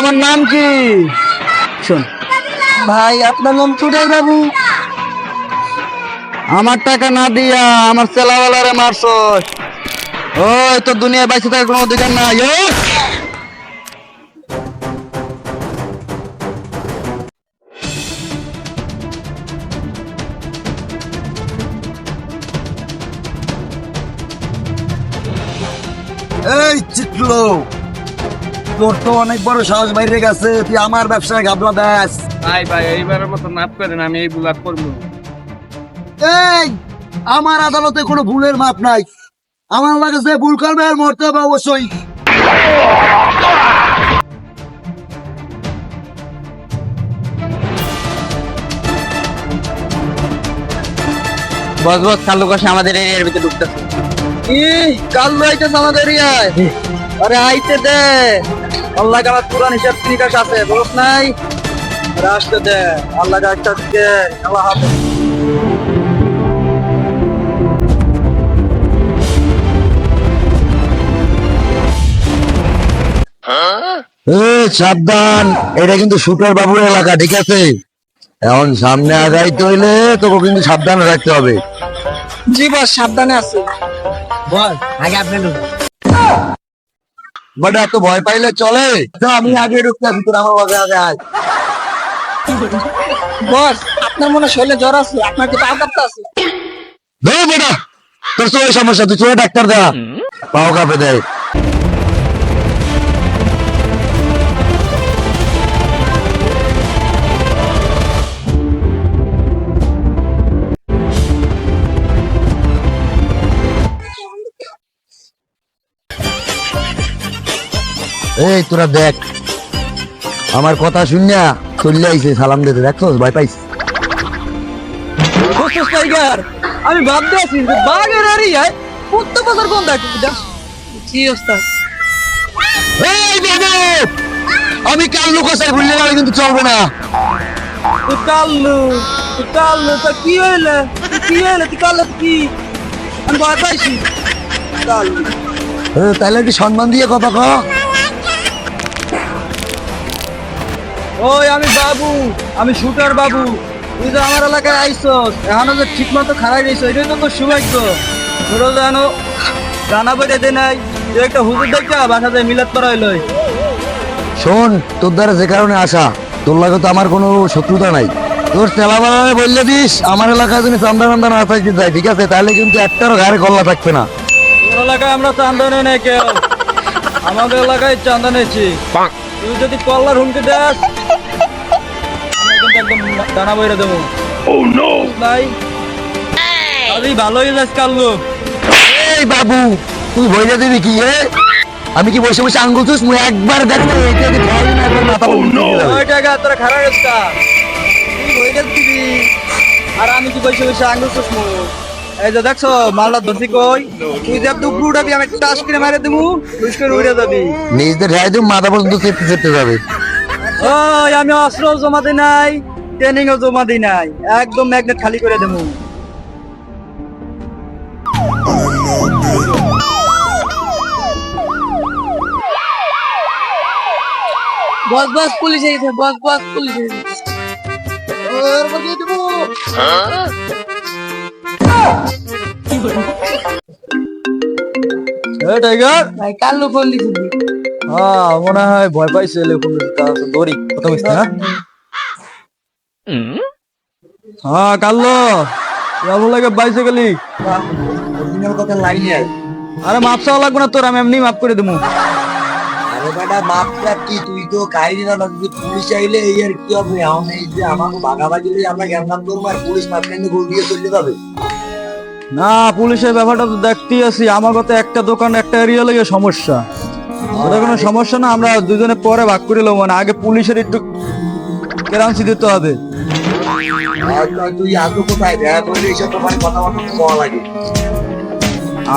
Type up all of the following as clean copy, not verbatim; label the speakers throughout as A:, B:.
A: আমার নাম কি? শোন
B: ভাই আপনার নাম চুটাই বাবু।
A: আমার টাকা না দিয়া আমার চেলাওয়ালারে মারছ। ওই তো দুনিয়ায় বাইসে থাকার কোনো অধিকার নাই।
B: এই চিটলো, তোর তো অনেক বড় সাহস বাইরে গেছে, তুই আমার ব্যবসায় ঘাবলা দেস।
C: ভাই ভাই এইবারের মতো মাফ করেন, আমি এই ভুল আর করবো না।
B: এই আমার আদালতে কোনো ভুলের মাপ নাই। আমার লাগে যে ভুল করবে আর মরতে হবে অবশ্যই।
A: বস বস কাল্লু কাছে আমাদের এরিয়ার ভিতরে ঢুকতেছে। কি কাল্লু আইতেছে আমাদের এরিয়ায়? আরে আইতে দে, আল্লাহ আমার পুরান হিসাব নিকাশ আছে, বস নাই? আরে আসতে দে, আল্লাহ একটা দিকে আল্লাহ হাফেজ।
B: সাবধান, এটা কিন্তু শুটার বাবুর এলাকা, ঠিক আছে? এখন সামনে আগাইতে হইলে তোকে কিন্তু সাবধানে রাখতে হবে।
A: জি বস, সাবধানে আছে।
B: বল আগে আপনি বাট এত ভয় পাইলে চলে? তো আমি আগে ঢুকতে ভিতরে, আমার আগে আগে আয়।
A: বস আপনার মনে শরীরে জ্বর আছে, আপনার কি পাও কাঁপতে আছে?
B: ধর বেটা, তোর তো ওই সমস্যা, তুই চলে ডাক্তার দেখা, পাও কাঁপে দেয়। এই তোরা দেখ, আমার কথা শুনিয়া চলে আইছে সালাম দিতে, দেখছস ভয় পাইছে।
A: টাইগার, আমি ভাবতে আছি যে বাঘের এরিয়ায় প্রত্যেক বছর কোন দেখো। কি ওস্তাদ?
B: এই বাবু, আমি কাল্লু কসাই ভুললে গেলে কিন্তু চলবে না।
A: তুই কাল্লু, তুই কাল্লু, তা কি হইলে? কি হইলে? তুই কাল্লু কি? আমি ভয় পাইছি। কাল্লু
B: তাহলে একটু সম্মান দিয়ে কথা ক।
A: ওই আমি বাবু, আমি শুটার বাবু। তুই তো আমার এলাকায় আইসস, এখনো যে ঠিক মতো খারাই রইছ, এটাই তো তোর সৌভাগ্য। তোরও জানো জানা বইটা দে নাই, তুই একটা হুজুর দেখা বাসাতে মিলাদ পড়াইলই।
B: শোন, তোর দ্বারা যে কারণে আসা, তোর লাগে তো আমার কোনো শত্রুতা নাই। তোর তেলাবালারে বললে দিস আমার এলাকায় যদি চান্দা টান্দা না থাকতে যায়, ঠিক আছে? তাহলে কিন্তু একটারও ঘরে গল্লা থাকবে না।
A: তোর এলাকায় আমরা চান্দা নেই নাই কেউ, আমাদের এলাকায় চান্দা নেছি। তুই যদি কল্লার হুমকি দেস, আমি কিন্তু একদম ডানা বইরা দেবো। নাই আমি ভালোই যাস কাল্লু।
B: এই বাবু, তুই বইলে দিবি কি? আমি কি বসে বসে আঙ্গুল চুষ? মুই একবার দেখতে মাথা
A: ওই টাকা তোরা খারাপ রাস্তা, তুই বইটা দিবি আর আমি কি বসে বসে আঙ্গুল চুষমু? এই যে দেখছো মালটা ধরছি কই, তুই যে দুপুর উঠাবি, আমি একটা টাস করে মারে দেবো, টুস করে উড়ে যাবি।
B: নিজেদের ঠাই দিব, মাথা পর্যন্ত চেপতে চেপতে যাবে।
A: ওই আমি অস্ত্র জমা দিই নাই, ট্রেনিং ও জমা দিই নাই, একদম ম্যাগনেট খালি করে দেবো। বস বস পুলিশ এসেছে, বস বস পুলিশ এসেছে। টাইগার ভাই কাল্লু ফোন দিছিলি? হ্যাঁ মনে হয় ভয় পাইছে, দড়ি কথা বলছি না। হ্যাঁ কাল্লু কেমন লাগে বাইসাইকেলি?
B: কথা লাইনে আয়।
A: আরে মাপ চাওয়া লাগবে না তোর, আমি এমনি মাফ করে দেবো।
B: আরে বেটা, মাপটা কি? তুই তো কাহিনী না, যদি পুলিশ আইলে এই আর কি হবে? এখন এই যে আমাকে ভাগাভাগি আমরা জ্ঞান করবো আর পুলিশ মাপকান্ডে গোল দিয়ে চলে যাবে।
A: না পুলিশের ব্যাপারটা তো দেখতেই আছি, আমার কথা একটা দোকান একটা এরিয়া লেগে সমস্যা, ওটা কোনো সমস্যা না, আমরা দুজনে পরে ভাগ করে নেবো। মানে আগে পুলিশের একটু কেরান্সি দিতে হবে।
B: তুই আগে কোথায় দেখা করলে এইসব তোমার কথাবার্তা বলা লাগে?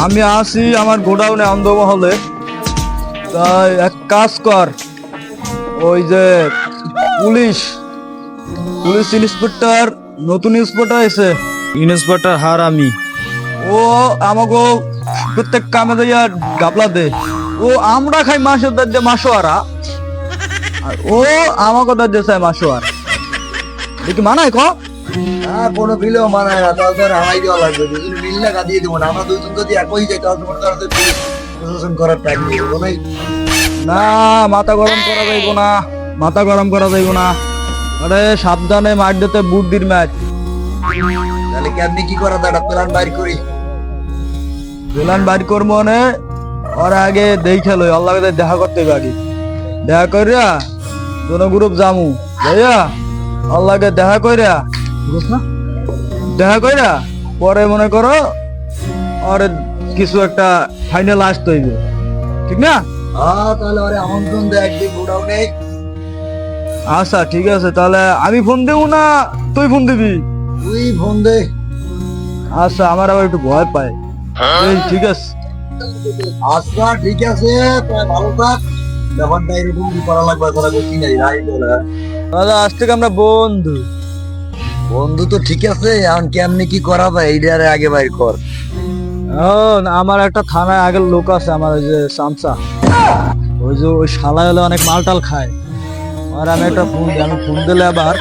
A: আমি আসি আমার গোডাউনে অন্ধমহলে। তাই এক কাজ কর, ওই যে পুলিশ পুলিশ ইন্সপেক্টর, নতুন ইন্সপেক্টর এসে, ইন্সপেক্টর হার আমি, ও আমাকে প্রত্যেক কামে দিয়া গাবলা দে। ও আমরা খাই মাসের দাঁত দিয়ে মাসোয়ারা, আর ও আমাকে তো দিয়েছে মাসো আর দেখি মানায় ক
B: হ্যাঁ কোনো বিলেও মানায় না, তাহলে ধর হামাই দেওয়া লাগবে, দুজন মিললে কাঁদিয়ে দেবো না। আমরা দুজন যদি একই যাই তাহলে তোমার কাছে প্রশাসন করার টাইম নেই নাই।
A: না, মাথা গরম করা যাইব না, মাথা গরম করা যাইব না। আরে সাবধানে মাঠ দিতে বুদ্ধির ম্যাচ।
B: তাহলে কেমনি কি করা যায়, একটা প্ল্যান বাইর করি।
A: প্ল্যান বাইর করবো মানে ওর আগে দেখে লই, আল্লাহকে দেখা করতে হবে আগে। দেখা করিয়া কোন গ্রুপ জামু যাইয়া আল্লাহকে দেখা কইরা গ্রুপ না দেখা কইরা পরে মনে করো আর কিছু একটা ফাইনাল আসতে হইবে, ঠিক না?
B: তাহলে ওরে আমন্ত্রণ দেয় একদিন গোডাউনে।
A: আচ্ছা ঠিক আছে, তাহলে আমি ফোন দেবো না তুই ফোন দিবি?
B: তুই ফোন দে।
A: আচ্ছা, আমার আবার একটু ভয় পায়। এই, ঠিক আছে।
B: আচ্ছা ঠিক আছে, তাই ভালো থাক। ব্যাপারটা এরকম কি করা লাগবে তোরা করছি নাই রাই বলে।
A: তাহলে আজ থেকে আমরা বন্ধু।
B: বন্ধু তো ঠিক আছে, এখন কেমনি কি করা যায় এইটারে আগে বাইর কর।
A: আমার একটা থানায় আগের লোক আছে, আমার ওই যে সামসা, ওই যে ওই শালায় হলে অনেক মালটাল খায়। আর আমি একটা ফোন দিই, আমি ফোন দিলে আবার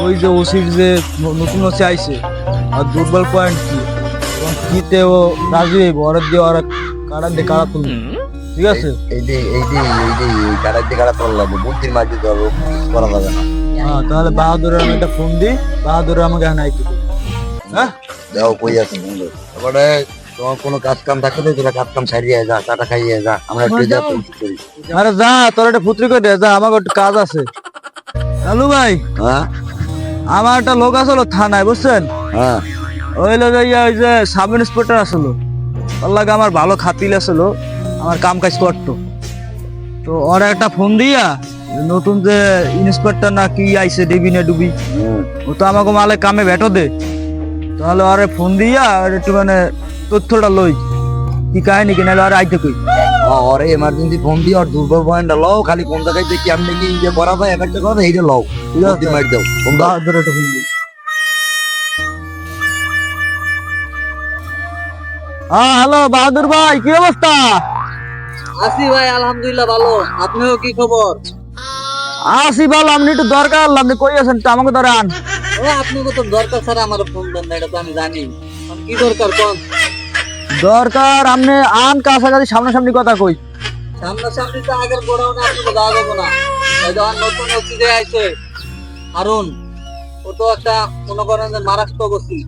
A: ওই যে ওসির যে নতুন ওসি আইছে আর দুর্বল পয়েন্ট কি এবং কিতে ও রাজি হইব, ওর দিয়ে ওরা কাড়া দিয়ে কাড়া তুলবে, ঠিক আছে?
B: এই কাটার দিয়ে কাটা তোলা লাগবে, বুদ্ধির মাঝে তো আর করা যাবে না।
A: হ্যাঁ, তাহলে বাহাদুরের আমি একটা ফোন দিই, বাহাদুর আমাকে এখন আইতে দিবে। হ্যাঁ,
B: যাও কই আছে বন্ধু, তারপরে তোমার কোনো কাজ কাম থাকলে তো তোরা কাজ কাম সারিয়ে যা, কাটা খাইয়ে যা, আমরা একটু যা করি।
A: আরে যা, তোর একটা পুত্রি করে দে, যা, আমাকে একটু কাজ আছে। হ্যালো ভাই,
B: হ্যাঁ
A: আমার একটা লোক আসলো থানায়, বুঝছেন?
B: হ্যাঁ
A: ওই লোক ওই যে সাব ইন্সপেক্টর আসলো, ওর লাগে আমার ভালো খাতিল আসলো, আমার কাম কাজ করতো। তো ওর একটা ফোন দিয়া নতুন যে ইন্সপেক্টর না কি আইছে ডিবি না ডুবি, ও তো আমাকে মালে কামে ভেটো দে, তাহলে আরে ফোন দিয়া আর একটু মানে তথ্যটা লই কি কাহিনী কিনা আর আইতে কই।
B: ওরে এমার্জেন্সি ফোন দিয়ে আর দুর্বল পয়েন্টটা লও, খালি কোন জায়গায় যে কেমনে কি যে করা যায় একটা কথা এইটা লও, ঠিক আছে? মার দাও ফোন দাও।
A: বাহাদুর একটা ফোন দিই। হ্যাঁ হ্যালো বাহাদুর ভাই, কি অবস্থা?
D: আছি ভাই, আলহামদুলিল্লাহ ভালো। আপনিও কি খবর?
A: আসি ভালো, আপনি একটু দরকার, আপনি কই আছেন একটু আমাকে ধরে আন।
D: ও আপনাকে তো দরকার ছাড়া আমার ফোন দেন না, এটা তো আমি জানি। এখন কি দরকার কোন?
A: দরকার আপনি আন, কাছাকাছি সামনাসামনি কথা কই।
D: সামনাসামনি তো আগের গোডাউনে আপনাকে যাওয়া যাবো না। এই যখন নতুন ওসি যে আইছে হারুন, ও তো একটা মনে করেন যে মারাত্মক ওসি।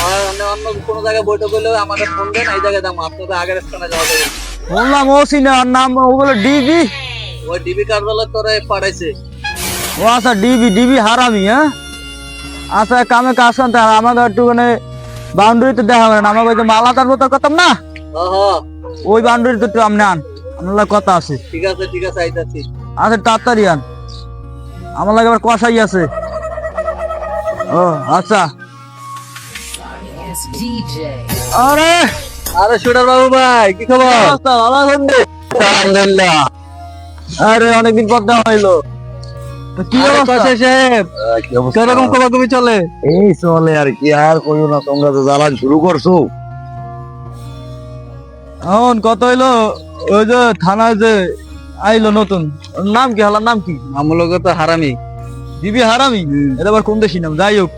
D: আর অন্য কোনো জায়গায় বৈঠক হলেও আমাদের ফোন দেন, এই জায়গায় যাবো, আপনাদের আগের স্থানে যাওয়া যাবে না।
A: বললাম ওসি না, ওর নাম ওগুলো ডিবি।
D: ওই ডিবি কার্যালয় তোরা পাঠাইছে।
A: ও আচ্ছা, ডিবি ডিবি হারামি। হ্যাঁ আচ্ছা, কামে কাজ করতে হবে, আমাকে একটু মানে বাউন্ডারিতে দেখা হবে না, আমাকে ওই যে মালা তার মতো করতাম না,
D: হ্যাঁ
A: ওই বাউন্ডারিতে একটু আপনি আন, আমার কথা আছে।
D: ঠিক আছে আইতাছি।
A: আচ্ছা তাড়াতাড়ি আন, আমার লাগে আবার কষাই আছে। ও আচ্ছা। আরে
D: আরে শুটার বাবু ভাই, কি খবর?
A: অবস্থা ভালো আছেন?
B: আলহামদুলিল্লাহ।
A: আরে অনেকদিন পর দেখা হইলো, তো কি
D: আরে
A: অবস্থা?
D: কষাই সাহেব,
B: কি অবস্থা?
D: কিরকম খবর কবি চলে?
B: এই চলে আর কি, আর কইও না, তোমরা তো জ্বালান শুরু করছো।
A: এখন কত হইলো ওই যে থানায় যে আইলো নতুন, ওর নাম কি, হালার নাম কি?
D: আমলোক তো হারামি।
A: দিবি হারামি, এটা আবার কোন দেশি নাম? যাই হোক,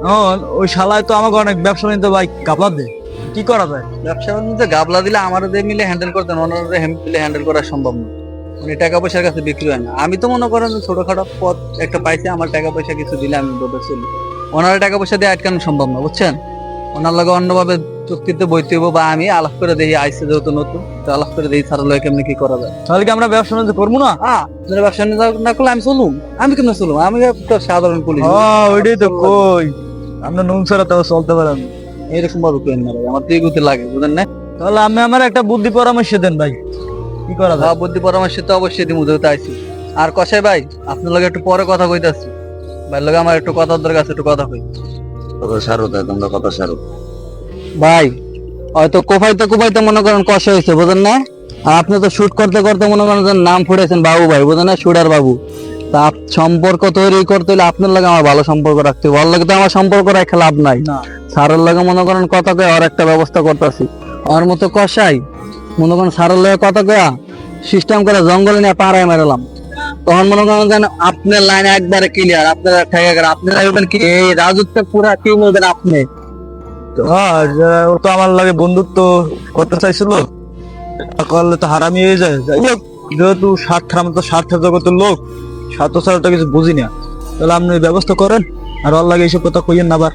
A: এখন ওই শালায় তো আমাকে অনেক ব্যবসা নিতে ভাই কাপড় দে, কি করা যায়?
D: ব্যবসা বাণিজ্য গাবলা দিলে আমাদের মিলে হ্যান্ডেল করতেন, ওনারা মিলে হ্যান্ডেল করা সম্ভব না। মানে টাকা পয়সার কাছে বিক্রি হয় না। আমি তো মনে করেন ছোটখাটো পথ একটা পাইছি, আমার টাকা পয়সা কিছু দিলে আমি বোধ চলি। ওনারা টাকা পয়সা দিয়ে আটকানো সম্ভব না, বুঝছেন? ওনার লগে অন্যভাবে চুক্তিতে বইতে হইব, বা আমি আলাপ করে দেখি আইসে যেহেতু নতুন, তো আলাপ করে দেখি সারা লয় কেমনি কি করা যায়।
A: তাহলে কি আমরা ব্যবসা বাণিজ্য করবো না?
D: আপনারা ব্যবসা না করলে আমি চলুম? আমি কেমন চলুম? আমি একটা সাধারণ পুলিশ।
A: ওইটাই তো কই, আমরা নুন ছাড়া তো চলতে পারেন।
D: এরকম ভাবে কেন না ভাই, আমার তো এগুতে লাগে, বুঝেন না?
A: তাহলে আমি আমার একটা বুদ্ধি পরামর্শ দেন ভাই, কি করা যায়?
D: বুদ্ধি পরামর্শ তো অবশ্যই দিমু, যেহেতু আইছি। আর কষাই ভাই, আপনার লগে একটু পরে কথা কইতাছি। ভাই লগে আমার একটু কথার দরকার আছে, একটু কথা কই।
B: কথা সারো, তাই তোমরা কথা সারো।
D: ভাই হয়তো কোপাইতে মনে করেন কষা হয়েছে, বুঝেন না? আর আপনি তো শুট করতে করতে মনে করেন যে নাম ফুটেছেন বাবু ভাই, বুঝেন না? শুটার বাবু। তা সম্পর্ক তৈরি করতে হলে আপনার লাগে আমার ভালো সম্পর্ক রাখতে হবে। ওর লাগে তো আমার সম্পর্ক রেখে লাভ নাই।
A: না,
D: সারের লাগে মনে করেন কথা কয়ে আর একটা ব্যবস্থা করতেছি। ওর মতো কষাই মনে করেন সারের লাগে কথা কয়া সিস্টেম করে জঙ্গলে নিয়ে পাড়ায় মেরালাম। তখন মনে করেন যেন আপনার লাইন একবারে ক্লিয়ার, আপনারা ঠেকা গেল, আপনারা বলবেন কি এই রাজত্ব পুরা কি বলবেন আপনি?
A: ও তো আমার লাগে বন্ধুত্ব করতে চাইছিল, করলে তো হারামি হয়ে যায়। যাই হোক, যেহেতু স্বার্থের, আমরা তো স্বার্থের জগতের লোক, স্বার্থ ছাড়া তো কিছু বুঝি না। তাহলে আপনি ব্যবস্থা করেন, আর ওর লাগে এইসব কথা কইয়েন না আবার,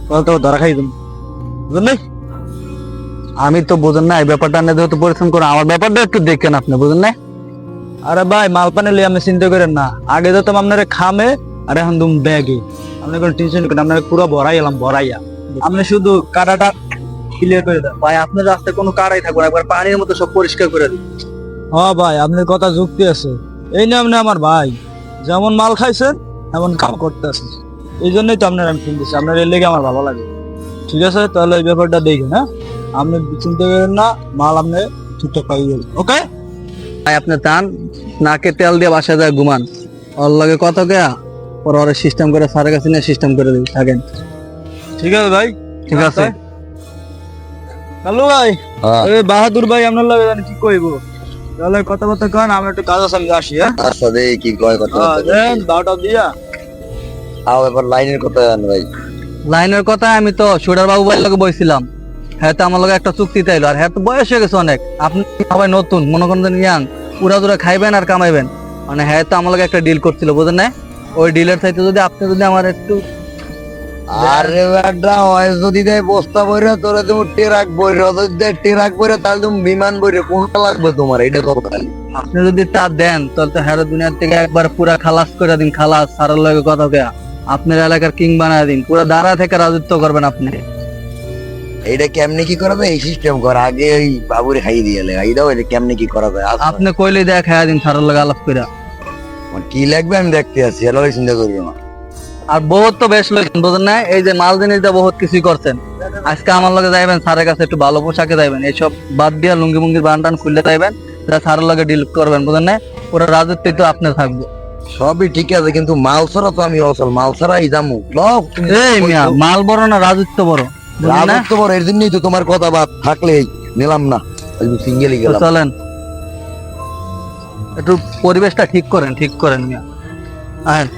A: তাহলে তো ধরা খাই দেন, বুঝলেন?
D: আমি তো বুঝেন না এই ব্যাপারটা নিয়ে যেহেতু পরিশ্রম করে, আমার ব্যাপারটা একটু দেখেন আপনি, বুঝেন না?
A: আরে ভাই, মাল পানি লিয়ে আপনি চিন্তা করেন না, আগে যেতাম আপনার খামে, আর এখন তুমি ব্যাগে। আপনি কোনো টেনশন করেন, আপনার পুরো ভরাই এলাম, ভরাইয়া। আপনি শুধু কাটাটা ক্লিয়ার করে দেন।
D: ভাই আপনার রাস্তায় কোনো কারাই থাকবে না, একবার পানির মতো সব পরিষ্কার করে দিন।
A: হ্যাঁ ভাই, আপনার কথা যুক্তি আছে। এই নিয়ে আপনি আমার ভাই, যেমন মাল খাইছেন এমন কাম করতে আছে, এই জন্যই তো আপনার আমি ফোন দিচ্ছি, আপনার এর লেগে আমার ভালো লাগে। ঠিক আছে, তাহলে এই ব্যাপারটা দেখেন। হ্যাঁ, আপনি চিন্তা করেন না, মাল আপনি ঠিকঠাক পাই যাবেন। ওকে
D: ভাই আপনি টান নাকে তেল দিয়ে বাসায় যায় ঘুমান, ওর লগে কত গেয়া পরে ওরা সিস্টেম করে স্যারের কাছে নিয়ে সিস্টেম করে দিই থাকেন।
A: ঠিক আছে ভাই,
D: ঠিক আছে।
A: হ্যালো ভাই,
B: হ্যাঁ।
A: এই বাহাদুর ভাই আপনার লাগে জানি কি কইব, তাহলে কথাবার্তা কন, আমি একটু কাজ আছে, আমি আসি। হ্যাঁ,
B: আচ্ছা দে কি কয় কথা
A: দেন 12টা দিয়া।
B: আও এবার লাইনের কথা জান ভাই।
D: লাইনের কথা আমি তো সুডার বাবু ভাইয়ের লগে বইছিলাম, হ্যাঁ তো আমার লগে একটা চুক্তি তাইলো, আর হ্যাঁ তো বয়স হয়ে গেছে অনেক, আপনি সবাই নতুন মনে করেন ইয়াং, পুরা দুরা খাইবেন আর কামাইবেন, মানে হ্যাঁ তো আমার লগে একটা ডিল করছিল, বুঝেন না? ওই ডিলের চাইতে যদি আপনি যদি আমার একটু
B: আরে বেটা, হয় যদি দেয় বস্তা বইরে, তোরে তুমি ট্রাক বইরে, যদি দেয় ট্রাক বইরে, তাহলে তুমি বিমান বইরে, কোনটা লাগবে তোমার? এটা কত খালি
D: আপনি যদি তা দেন তাহলে তো হ্যাঁ দুনিয়ার থেকে একবার পুরা খালাস করে দিন, খালাস সারার লগে কথা কে আপনার এলাকার কিং বানায় দিন, পুরা দাঁড়া থেকে রাজত্ব করবেন আপনি।
B: এইটা কেমনে কি করা যায়? এই সিস্টেম কর, আগে ওই বাবুরে খাই দিয়ে এই দাও, এটা কেমনে কি করা যায়?
D: আপনি কইলে দেখ হ্যাঁ দিন সারার লগে আলাপ করে।
B: আমার কি লাগবে আমি দেখতে আছি, এর লগে চিন্তা করিও না।
D: আর বহুত তো বেশ লইছেন, বুঝেন না? এই যে মাল জিনিস দিয়ে বহুত কিছুই করছেন, আজকে আমার লগে যাইবেন স্যারের কাছে, একটু ভালো পোশাকে যাইবেন, এইসব বাদ দিয়া লুঙ্গি মুঙ্গির বান টান খুললে যাইবেন, যা স্যারের লগে ডিল করবেন, বুঝেন না? পুরো রাজত্বই তো আপনি থাকবে।
B: সবই ঠিক আছে, কিন্তু মাল ছাড়া তো আমি অচল, মাল ছাড়াই যামু। লও তুমি
D: এই মিয়া, মাল বড় না রাজত্ব বড়, বুঝেন না?
B: রাজত্ব বড়, এর জন্যই তো তোমার কথা বাদ থাকলেই নিলাম না, সিঙ্গেলই
D: তো
B: গেলাম।
D: চলেন একটু পরিবেশটা ঠিক করেন মিয়া, আহেন।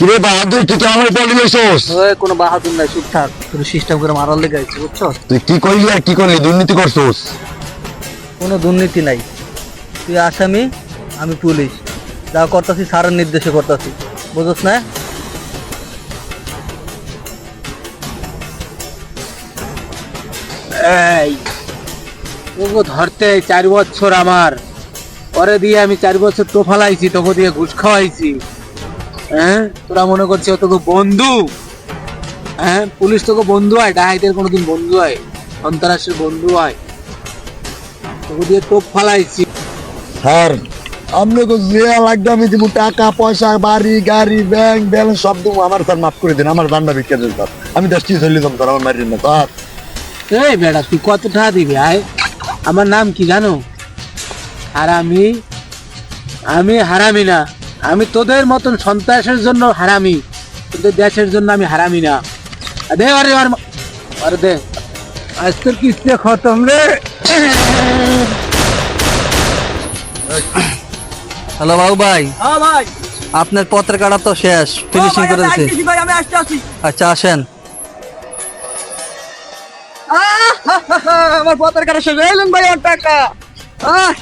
B: কিরে বাহাদুর, তুই কেমন পড়লি লইছস?
D: ওই কোনো বাহাদুর নাই, চুপ থাক, তোর সিস্টেম করে মারার লেগে আইছি, বুঝছো?
B: তুই কি করলি আর কি করলি? দুর্নীতি করছস?
D: কোনো দুর্নীতি নাই, তুই আসামি আমি পুলিশ, যা করতেছি স্যারের নির্দেশে করতেছি, বুঝছ না?
C: এই তোকে ধরতে 4 বছর আমার, পরে দিয়ে আমি 4 বছর টোফালাইছি, তোকে দিয়ে ঘুষ খাওয়াইছি। হ্যাঁ, তোরা মনে করছিস তোকে বন্ধু? হ্যাঁ, পুলিশ তোকে বন্ধু হয়? ডাহাইতের কোনোদিন বন্ধু হয়? সন্ত্রাসের বন্ধু হয়? তোকে দিয়ে টোপ ফালাইছি।
B: স্যার, আপনাকে যে লাগবে আমি দিব, টাকা পয়সা বাড়ি গাড়ি ব্যাংক ব্যালেন্স সব দেবো। আমার স্যার মাফ করে দিন, আমার দান্ডা ভিক্ষা দেন স্যার, আমি দেশটি চলে যাবো স্যার, আমার মারিন না স্যার।
C: এই বেটা তুই কত টাকা দিবি আয়? আমার নাম কি জানো? হারামি। আমি হারামি না, আমি তোদের মতন সন্ত্রাসের জন্য হারামি, তোদের দেশের জন্য আমি হারামি না। দে আরে আরে দে, আজ তোর কিস্তি খতম রে।
D: হ্যালো বাবু ভাই,
A: হ্যাঁ ভাই,
D: আপনার পত্রের কাটা তো শেষ, ফিনিশিং করে দিছি।
A: ভাই আমি আসতে আসি।
D: আচ্ছা আসেন।
A: আমার পথের কাটা শেষ হয়ে ভাই, আমার টাকা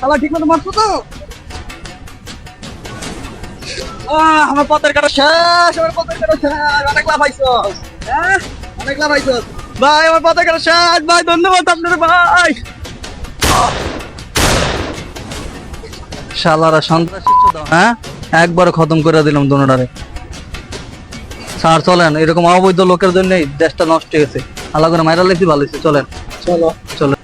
A: আমার ঠিক মতো মারছো তো? আমার পথের কাটা শেষ, আমার পথের কাটা শেষ, অনেক লাভ পাইছো, অনেক লাভ পাইছো ভাই, আমার পথের কাটা শেষ ভাই, ধন্যবাদ আপনার ভাই।
D: শালারা সন্ত্রাসী ছিল, হ্যাঁ একবার খতম করে দিলাম দুটারে। স্যার চলেন, এরকম অবৈধ লোকের জন্যই দেশটা নষ্ট হয়েছে। আল্লাহ করে মাইরা লেছি, ভালো হয়েছে, চলেন
C: চলো
D: চলেন।